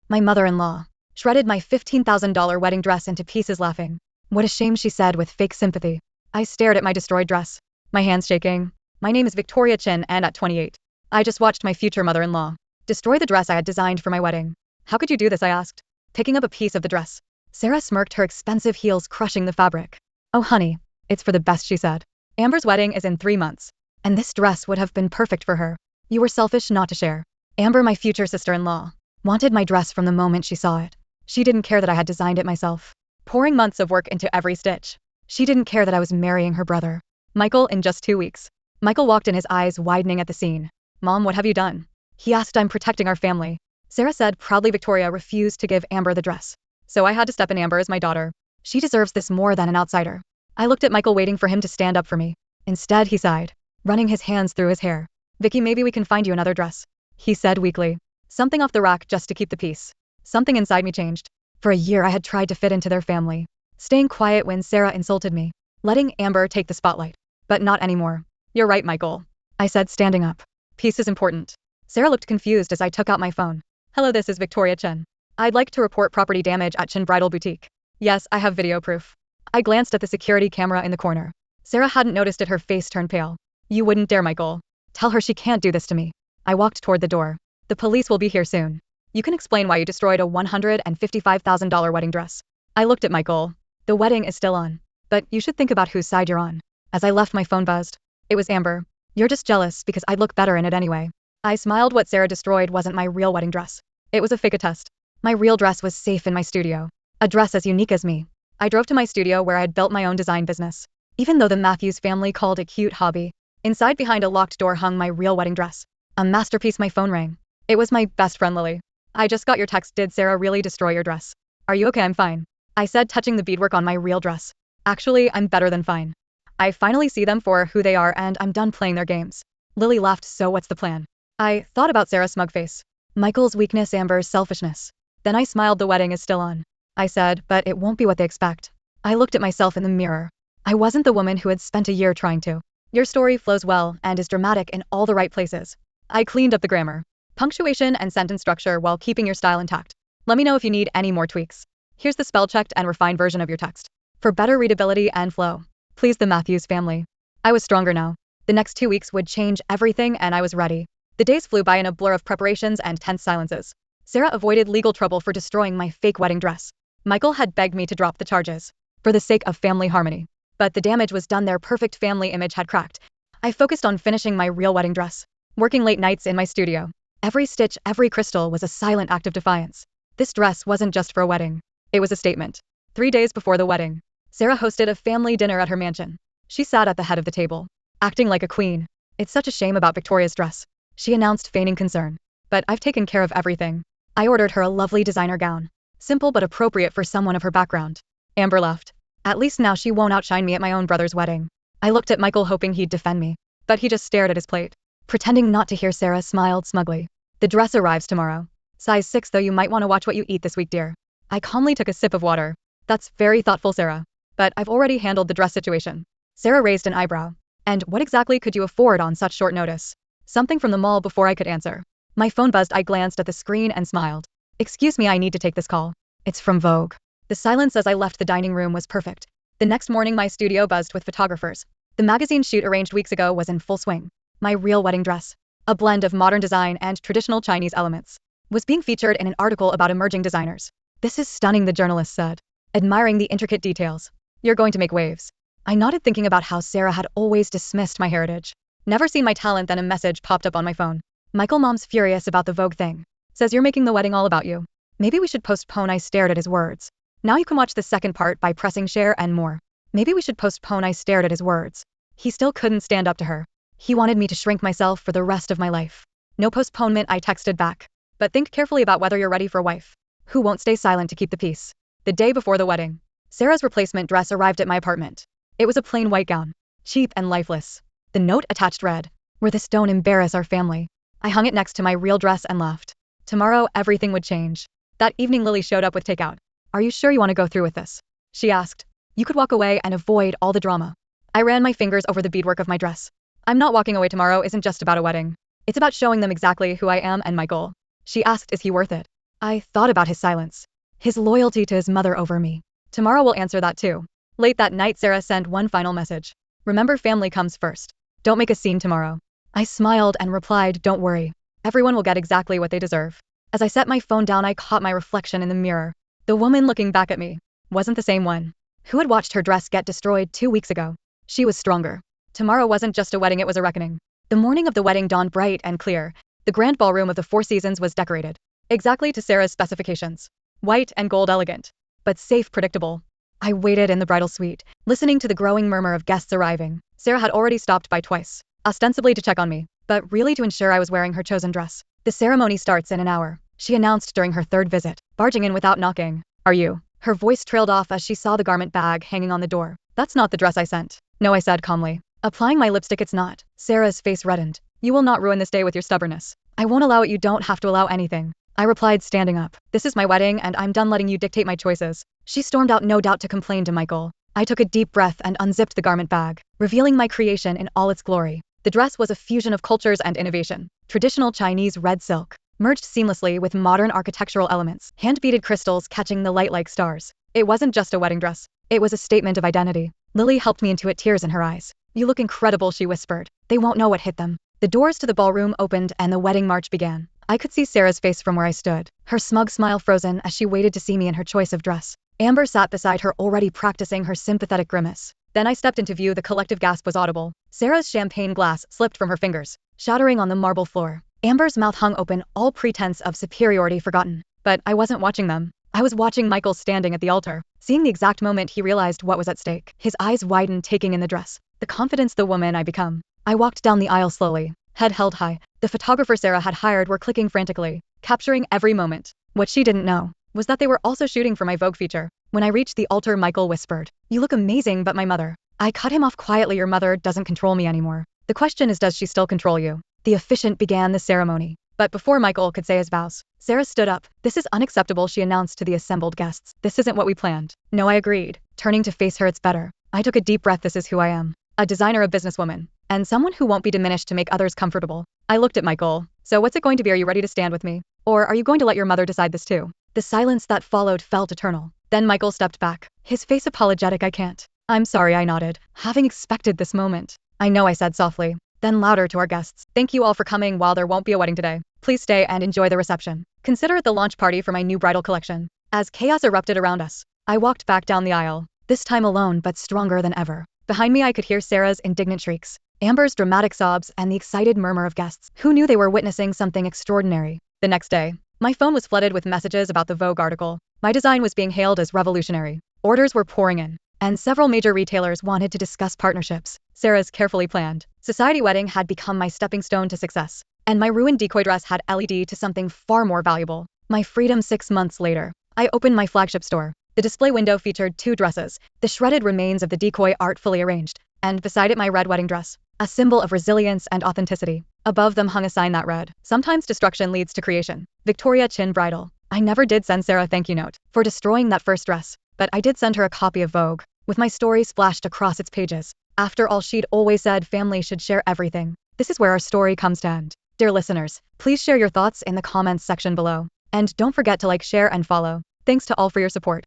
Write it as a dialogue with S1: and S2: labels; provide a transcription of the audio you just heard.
S1: My mother-in-law shredded my $15,000 wedding dress into pieces laughing. What a shame, she said with fake sympathy. I stared at my destroyed dress, my hands shaking. My name is Victoria Chin, and at 28, I just watched my future mother-in-law destroy the dress I had designed for my wedding. How could you do this, I asked, picking up a piece of the dress. Sarah smirked, her expensive heels crushing the fabric. Oh honey, it's for the best, she said. Amber's wedding is in 3 months, and this dress would have been perfect for her. You were selfish not to share. Amber, my future sister-in-law, wanted my dress from the moment she saw it. She didn't care that I had designed it myself, pouring months of work into every stitch. She didn't care that I was marrying her brother, Michael, in just 2 weeks. Michael walked in, his eyes widening at the scene. Mom, what have you done? He asked. I'm protecting our family, Sarah said proudly. Victoria refused to give Amber the dress, so I had to step in. Amber is my daughter. She deserves this more than an outsider. I looked at Michael, waiting for him to stand up for me. Instead, he sighed, running his hands through his hair. Vicky, maybe we can find you another dress, he said weakly. Something off the rack just to keep the peace. Something inside me changed. For a year I had tried to fit into their family, staying quiet when Sarah insulted me, letting Amber take the spotlight. But not anymore. You're right, Michael, I said, standing up. Peace is important. Sarah looked confused as I took out my phone. Hello, this is Victoria Chen. I'd like to report property damage at Chen Bridal Boutique. Yes, I have video proof. I glanced at the security camera in the corner. Sarah hadn't noticed it, her face turned pale. You wouldn't dare, Michael. Tell her she can't do this to me. I walked toward the door. The police will be here soon. You can explain why you destroyed a $155,000 wedding dress. I looked at Michael. The wedding is still on. But you should think about whose side you're on. As I left, my phone buzzed. It was Amber. You're just jealous because I'd look better in it anyway. I smiled. What Sarah destroyed wasn't my real wedding dress. It was a fake attest. My real dress was safe in my studio. A dress as unique as me. I drove to my studio where I had built my own design business. Even though the Matthews family called it cute hobby, inside behind a locked door hung my real wedding dress. A masterpiece. My phone rang. It was my best friend Lily. I just got your text. Did Sarah really destroy your dress? Are you okay? I'm fine, I said, touching the beadwork on my real dress. Actually, I'm better than fine. I finally see them for who they are and I'm done playing their games. Lily laughed. So what's the plan? I thought about Sarah's smug face, Michael's weakness, Amber's selfishness. Then I smiled. The wedding is still on, I said, but it won't be what they expect. I looked at myself in the mirror. I wasn't the woman who had spent a year trying to. Your story flows well and is dramatic in all the right places. I cleaned up the grammar, punctuation and sentence structure while keeping your style intact. Let me know if you need any more tweaks. Here's the spell-checked and refined version of your text. For better readability and flow, please, the Matthews family. I was stronger now. The next 2 weeks would change everything and I was ready. The days flew by in a blur of preparations and tense silences. Sarah avoided legal trouble for destroying my fake wedding dress. Michael had begged me to drop the charges, for the sake of family harmony. But the damage was done. Their perfect family image had cracked. I focused on finishing my real wedding dress, working late nights in my studio. Every stitch, every crystal was a silent act of defiance. This dress wasn't just for a wedding. It was a statement. 3 days before the wedding, Sarah hosted a family dinner at her mansion. She sat at the head of the table, acting like a queen. It's such a shame about Victoria's dress, she announced, feigning concern. But I've taken care of everything. I ordered her a lovely designer gown, simple but appropriate for someone of her background. Amber laughed. At least now she won't outshine me at my own brother's wedding. I looked at Michael, hoping he'd defend me, but he just stared at his plate, pretending not to hear. Sarah smiled smugly. The dress arrives tomorrow. Size 6, though you might want to watch what you eat this week, dear. I calmly took a sip of water. That's very thoughtful, Sarah. But I've already handled the dress situation. Sarah raised an eyebrow. And what exactly could you afford on such short notice? Something from the mall. Before I could answer, my phone buzzed. I glanced at the screen and smiled. Excuse me, I need to take this call. It's from Vogue. The silence as I left the dining room was perfect. The next morning my studio buzzed with photographers. The magazine shoot arranged weeks ago was in full swing. My real wedding dress, a blend of modern design and traditional Chinese elements, was being featured in an article about emerging designers. This is stunning, the journalist said, admiring the intricate details. You're going to make waves. I nodded, thinking about how Sarah had always dismissed my heritage, never seen my talent. Then a message popped up on my phone. Michael, Mom's furious about the Vogue thing. Says you're making the wedding all about you. Maybe we should postpone. I stared at his words. Now you can watch the second part by pressing share and more. Maybe we should postpone. I stared at his words. He still couldn't stand up to her. He wanted me to shrink myself for the rest of my life. No postponement, I texted back. But think carefully about whether you're ready for a wife who won't stay silent to keep the peace. The day before the wedding, Sarah's replacement dress arrived at my apartment. It was a plain white gown, cheap and lifeless. The note attached read, "Wear this, don't embarrass our family." I hung it next to my real dress and laughed. Tomorrow, everything would change. That evening, Lily showed up with takeout. Are you sure you want to go through with this? She asked. You could walk away and avoid all the drama. I ran my fingers over the beadwork of my dress. I'm not walking away. Tomorrow isn't just about a wedding. It's about showing them exactly who I am. And Michael, she asked, is he worth it? I thought about his silence. His loyalty to his mother over me. Tomorrow will answer that too. Late that night, Sarah sent one final message. Remember, family comes first. Don't make a scene tomorrow. I smiled and replied, don't worry. Everyone will get exactly what they deserve. As I set my phone down, I caught my reflection in the mirror. The woman looking back at me wasn't the same one who had watched her dress get destroyed 2 weeks ago. She was stronger. Tomorrow wasn't just a wedding, it was a reckoning. The morning of the wedding dawned bright and clear. The grand ballroom of the Four Seasons was decorated exactly to Sarah's specifications. White and gold, elegant, but safe, predictable. I waited in the bridal suite, listening to the growing murmur of guests arriving. Sarah had already stopped by twice, ostensibly to check on me, but really to ensure I was wearing her chosen dress. The ceremony starts in an hour, she announced during her third visit, barging in without knocking. Are you? Her voice trailed off as she saw the garment bag hanging on the door. That's not the dress I sent. No, I said calmly. Applying my lipstick, it's not. Sarah's face reddened. You will not ruin this day with your stubbornness. I won't allow it. You don't have to allow anything. I replied, standing up. This is my wedding and I'm done letting you dictate my choices. She stormed out, no doubt to complain to Michael. I took a deep breath and unzipped the garment bag, revealing my creation in all its glory. The dress was a fusion of cultures and innovation. Traditional Chinese red silk, merged seamlessly with modern architectural elements, hand-beaded crystals catching the light like stars. It wasn't just a wedding dress. It was a statement of identity. Lily helped me into it, tears in her eyes. You look incredible, she whispered. They won't know what hit them. The doors to the ballroom opened and the wedding march began. I could see Sarah's face from where I stood, her smug smile frozen as she waited to see me in her choice of dress. Amber sat beside her, already practicing her sympathetic grimace. Then I stepped into view. The collective gasp was audible. Sarah's champagne glass slipped from her fingers, shattering on the marble floor. Amber's mouth hung open, all pretense of superiority forgotten. But I wasn't watching them. I was watching Michael standing at the altar. Seeing the exact moment he realized what was at stake, his eyes widened, taking in the dress, the confidence, the woman I become. I walked down the aisle slowly, head held high. The photographer Sarah had hired were clicking frantically, capturing every moment. What she didn't know was that they were also shooting for my Vogue feature. When I reached the altar, Michael whispered, "You look amazing, but my mother." I cut him off quietly. Your mother doesn't control me anymore. The question is, does she still control you? The officiant began the ceremony. But before Michael could say his vows, Sarah stood up. This is unacceptable, she announced to the assembled guests. This isn't what we planned. No, I agreed. Turning to face her, it's better. I took a deep breath. This is who I am. A designer, a businesswoman, and someone who won't be diminished to make others comfortable. I looked at Michael. So what's it going to be? Are you ready to stand with me? Or are you going to let your mother decide this too? The silence that followed felt eternal. Then Michael stepped back, his face apologetic. I can't. I'm sorry, I nodded, having expected this moment. I know, I said softly. Then louder to our guests. Thank you all for coming. While there won't be a wedding today, please stay and enjoy the reception. Consider it the launch party for my new bridal collection. As chaos erupted around us, I walked back down the aisle, this time alone but stronger than ever. Behind me I could hear Sarah's indignant shrieks, Amber's dramatic sobs, and the excited murmur of guests who knew they were witnessing something extraordinary. The next day, my phone was flooded with messages about the Vogue article. My design was being hailed as revolutionary. Orders were pouring in, and several major retailers wanted to discuss partnerships. Sarah's carefully planned society wedding had become my stepping stone to success, and my ruined decoy dress had led to something far more valuable. My freedom. 6 months later, I opened my flagship store. The display window featured 2 dresses, the shredded remains of the decoy artfully arranged, and beside it my red wedding dress, a symbol of resilience and authenticity. Above them hung a sign that read, "Sometimes destruction leads to creation. Victoria Chin Bridal." I never did send Sarah a thank you note for destroying that first dress, but I did send her a copy of Vogue, with my story splashed across its pages. After all, she'd always said family should share everything. This is where our story comes to end. Dear listeners, please share your thoughts in the comments section below. And don't forget to like, share, and follow. Thanks to all for your support.